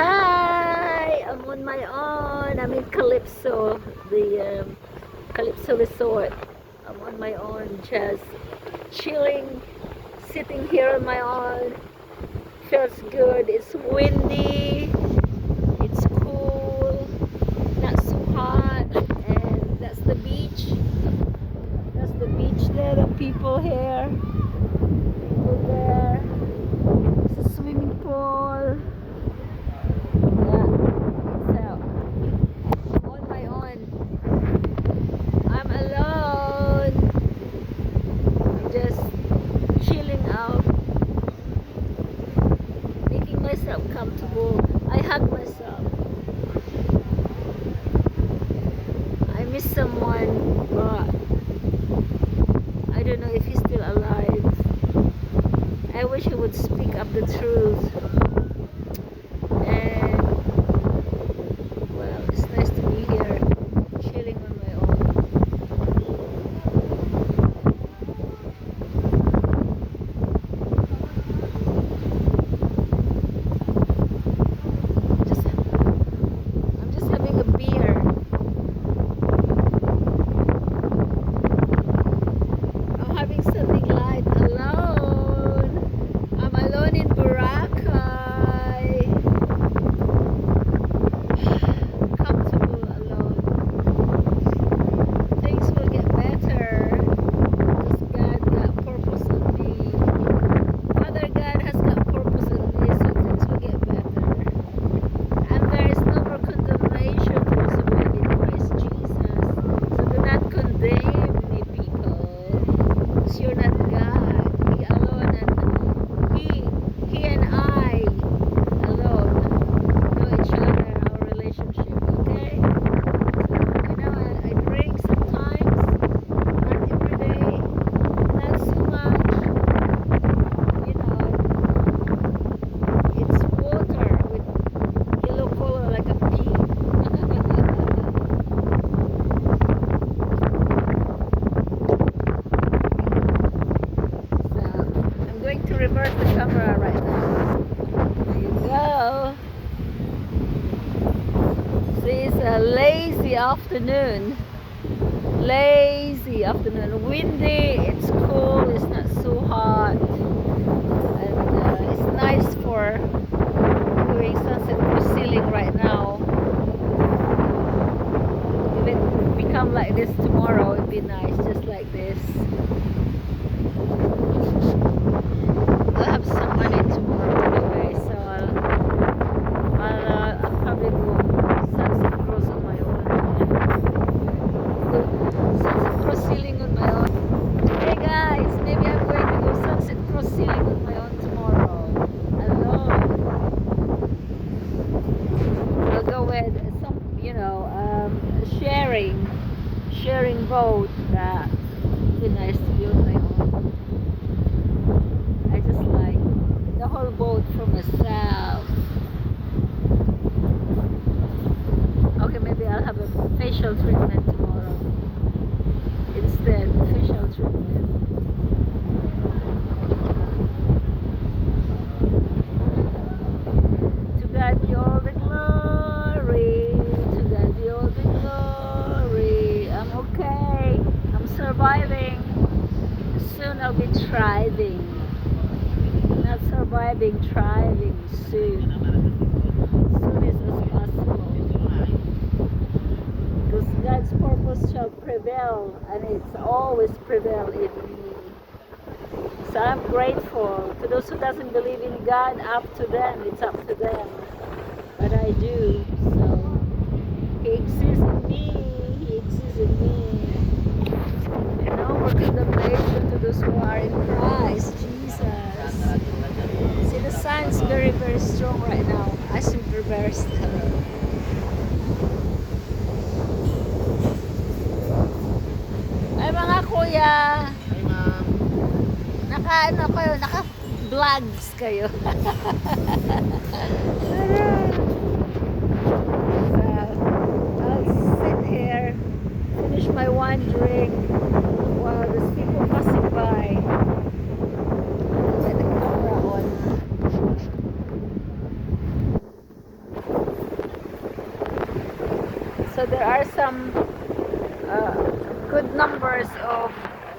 Hi! I'm on my own. I'm in Calypso, the Calypso Resort. I'm on my own, just chilling, sitting here on my own. Feels good. It's windy. It's cool. Not so hot. And that's the beach. That's the beach there. The people here. People there. It's a swimming pool. Yeah. So on my own. I'm alone. I'm just chilling out, making myself comfortable. I hug myself. I miss someone, but I don't know if he's still alive. I wish he would speak up the truth. And well, it's nice to be here, chilling on my own. Just, I'm just having a beer. I'm having something light alone. I'm alone in Boracay. Comfortable alone. Things will get better because God got purpose on me. Father God has got purpose on me, so things will get better. And there is no more condemnation to those who believe in Christ Jesus. So do not condemn me, people, because you're not God. He alone and He and I alone know each other, our relationship. Okay? You know, I drink sometimes, not every day, not so much. You know, it's water with yellow color like a pea. So I'm going to reverse the camera right now. There you go. See, it's a lazy afternoon. Lazy afternoon. Windy, it's cool, it's not so hot. And it's nice for doing sunset cruising right now. If it become like this tomorrow, it'd be nice, just like this. I'll have some money tomorrow anyway, so I'll probably go sunset cruise on my own. Go sunset cruising on my own. Hey guys, maybe I'm going to go sunset cruising on my own tomorrow. Alone. I'll go with some, sharing boat. That would be nice to be on my own. I just like the whole boat for myself. Okay, maybe I'll have a facial treatment tomorrow. Instead, facial treatment. To God be all the glory. To God be all the glory. I'm okay. I'm surviving. Soon I'll be thriving. Not surviving, thriving soon. Soon as possible. Because God's purpose shall prevail, and it's always prevailed in me. So I'm grateful. To those who doesn't believe in God, up to them. It's up to them. But I do. So He exists in me. He exists in me. And no more condemnation to those who are in Christ Jesus. See, the sun's very, very strong right now. I should reverse that. Ay mga kuya, Hi ma'am. naka-vlogs kayo. So, I'll sit here, finish my one drink while there's people passing by. Let the camera on. So there are some good numbers of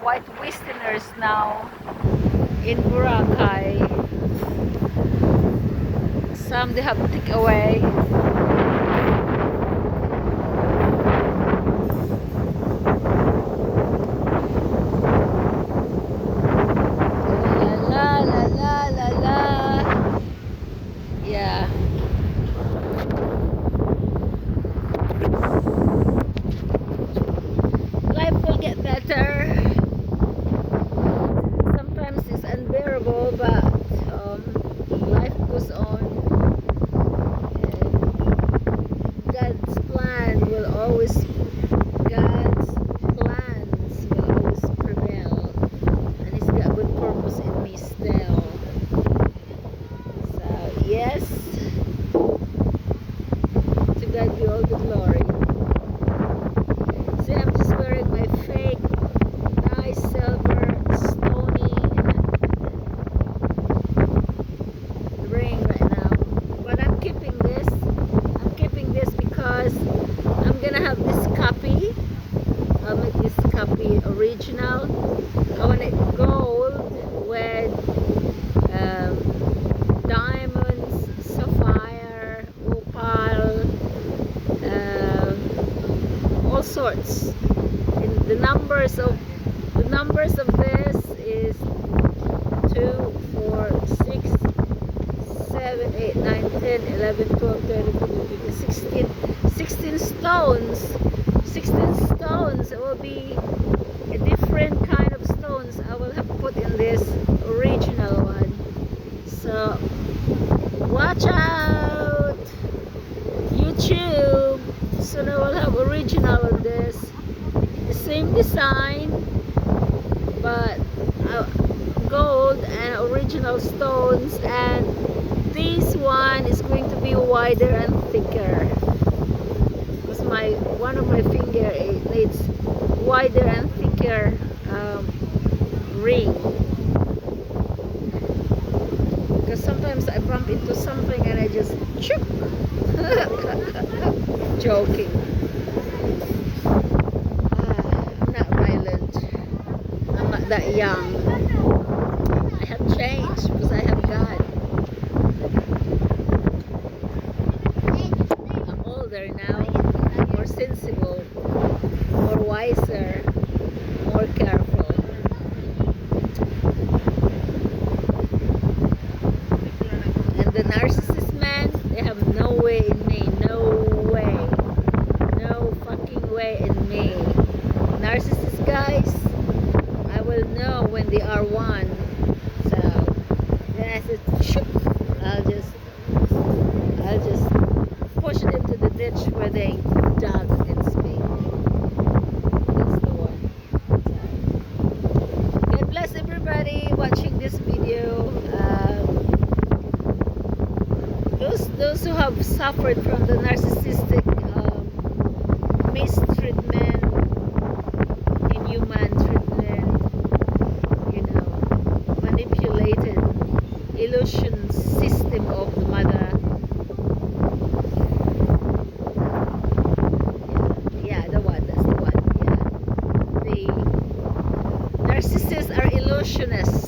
white Westerners now in Boracay. Some they have takeaway. La la la la la la. Yeah. Life will get better. Sometimes it's unbearable, but life goes on. And God's plan will always, God's plans will always prevail. And He's got good purpose in me still. So, yes, to God be all the glory. See, I'm just wearing my fake, nice silver, stony ring right now. But I'm keeping this. I'm keeping this because I'm gonna have this copy. I'll make this copy original. I want it gold with diamonds, sapphire, opal, all sorts. And the numbers of this is 2, 4, 6, 7, 8, 9, 10, 11, 12, 13, 14, 15, 16, 16 stones. 16 stones. It will be a different kind of stones I will have put in this original one. So watch out, YouTube. Soon I will have original on this. The same design, but gold and original stones, and this one is going to be wider and thicker because one of my finger it needs wider and thicker ring, because sometimes I bump into something and I just choop. Joking. I'm not violent. I'm not that young. I have changed because I have God. I'm older now, more sensible, more wiser, more careful. And the narcissist man, they have no way in me. No way. No fucking way in me. Narcissist guys, I will know when they are one. So then I said, shoot, I'll just push them to the ditch where they dug against me. That's the one. So, God bless everybody watching this video. Those who have suffered from the narcissistic mistreatment, inhuman treatment, manipulated illusion system of the mother. Yeah, the one, that's the one. Yeah. The narcissists are illusionists.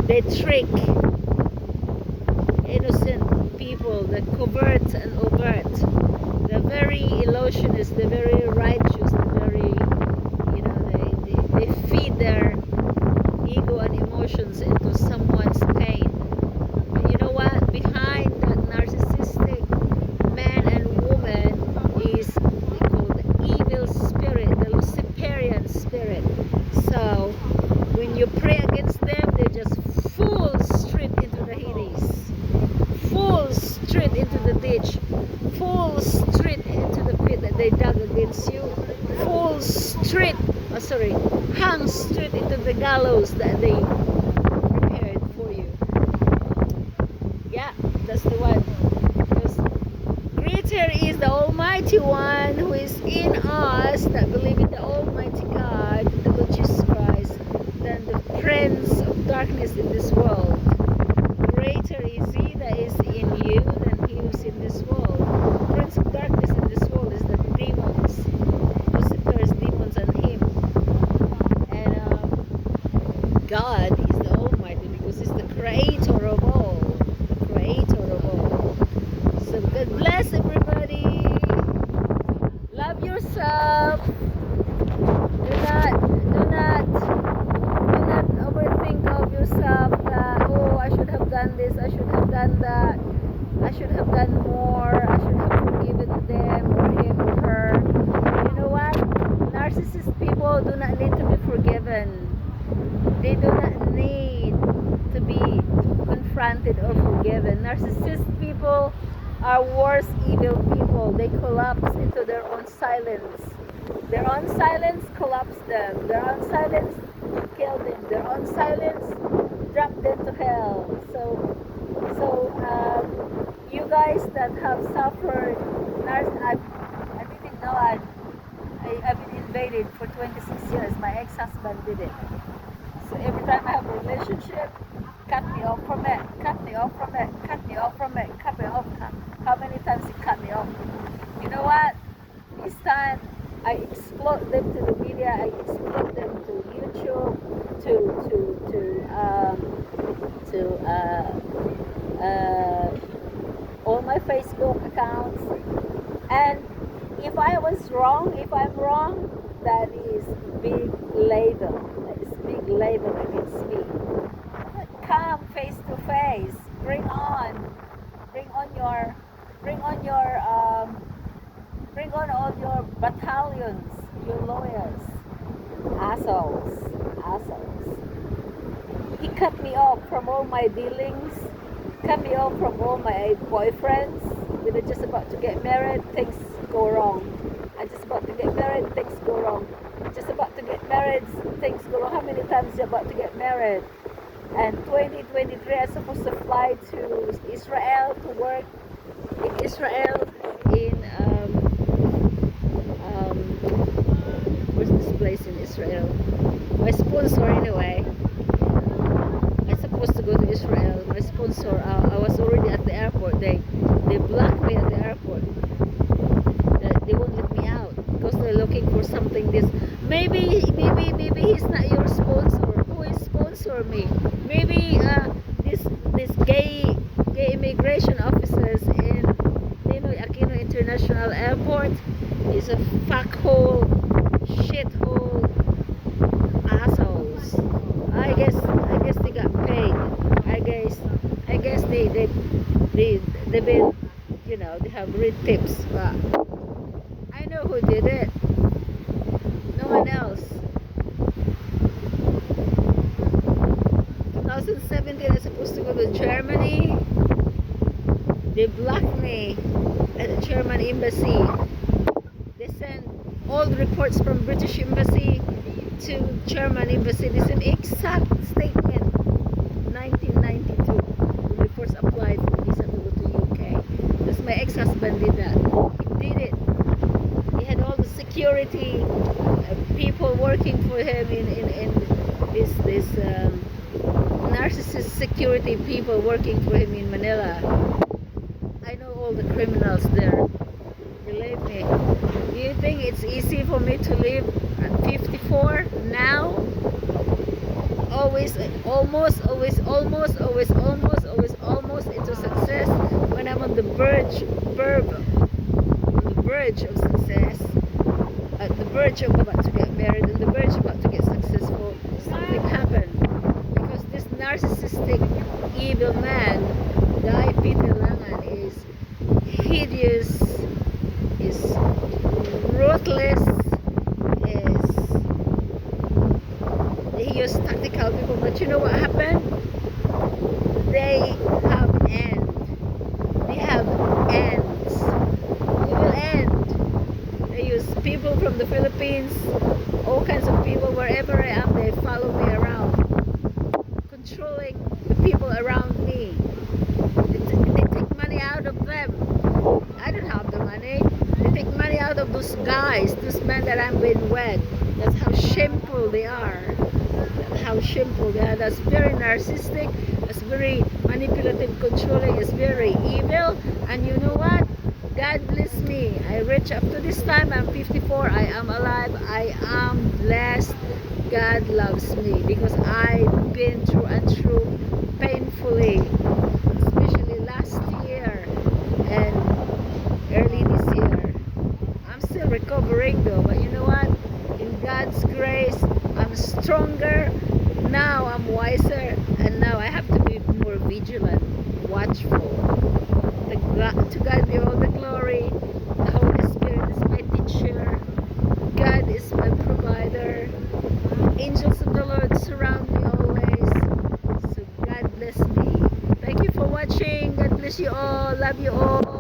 They trick innocent people, the covert and overt. They're very illusionist, they're very righteous, they're very, they feed their ego and emotions into someone's pain. And you know what? Behind that narcissistic man and woman is, they call the evil spirit, the Luciferian spirit. So when you pray against them, they just fall straight into the Hades, fall straight into the ditch, fall straight into the pit that they dug against you, fall straight, hang straight into the gallows that they prepared for you. Yeah, that's the one. Because greater is the Almighty One who is in us that believe in the Almighty God, the Lord Jesus Christ, than the prince of darkness in this world. Greater is He that is in you than he who is in this world. The prince of darkness in this world have done that. I should have done more. I should have forgiven them or him or her. You know what? Narcissist people do not need to be forgiven. They do not need to be confronted or forgiven. Narcissist people are worse evil people. They collapse into their own silence. Their own silence collapse them. Their own silence kill them. Their own silence drop them to hell. So you guys that have suffered, I didn't know I've been invaded for 26 years. My ex-husband did it. So every time I have a relationship, cut me off from it, cut me off from it, cut me off from it, cut me off. How many times he cut me off? You know what? This time I explode them to the media. I explode them to YouTube, to all my Facebook accounts. And if I was wrong, if I'm wrong, that is big label. That is big label against me. Come face to face. Bring on your, bring on all your battalions, your lawyers. Assholes. He cut me off from all my dealings, cut me off from all my boyfriends. We were just about to get married, things go wrong. I'm just about to get married, things go wrong. Just about to get married, things go wrong. How many times you're about to get married? And 2023, I'm supposed to fly to Israel to work in Israel in where's this place in Israel? My sponsor anyway. I'm supposed to go to Israel. My sponsor, I was already at the airport. They blocked me at the airport. They won't let me out because they're looking for something. Maybe he's not your sponsor. Who is sponsor me? Maybe this gay immigration officers in Ninoy Aquino International Airport is a fuckhole, shithole, assholes. I guess they got paid. I guess they've been, you know, they have read tips. But I know who did it. No one else. 2017, I was supposed to go to Germany. They blocked me at the German embassy. They sent all the reports from British embassy to German embassy. This is an exact statement. 1992, when we first applied for visa to go to UK. That's my ex-husband did that. He did it. He had all the security people working for him in this narcissist security people working for him in Manila. I know all the criminals there. Believe me. Do you think it's easy for me to live at 54 now? Always into success when I'm on the verge of success, at the verge of about to get married, on the verge of about to get successful. Something happened because this narcissistic evil man, Guy Peter Langan, is hideous, is ruthless, he used tactical people. But you know what happened? They have ends. We will end. They use people from the Philippines, all kinds of people, wherever I am, they follow me around, controlling the people around me. They take money out of them. I don't have the money. They take money out of those guys, those men that I'm being wed. That's how shameful they are. How shameful they are. That's very narcissistic. That's very manipulative, controlling. It's very evil. And you know what? God bless me. I reach up to this time. I'm 54. I am alive. I am blessed. God loves me because I've been through and through painfully, especially last year and early this year. I'm still recovering though, but you know what? In God's grace, I'm stronger. Now I'm wiser, and now I have to be more vigilant. watchful. To God be all the glory. The Holy Spirit is my teacher. God is my provider. Angels of the Lord surround me always. So God bless me. Thank you for watching. God bless you all. Love you all.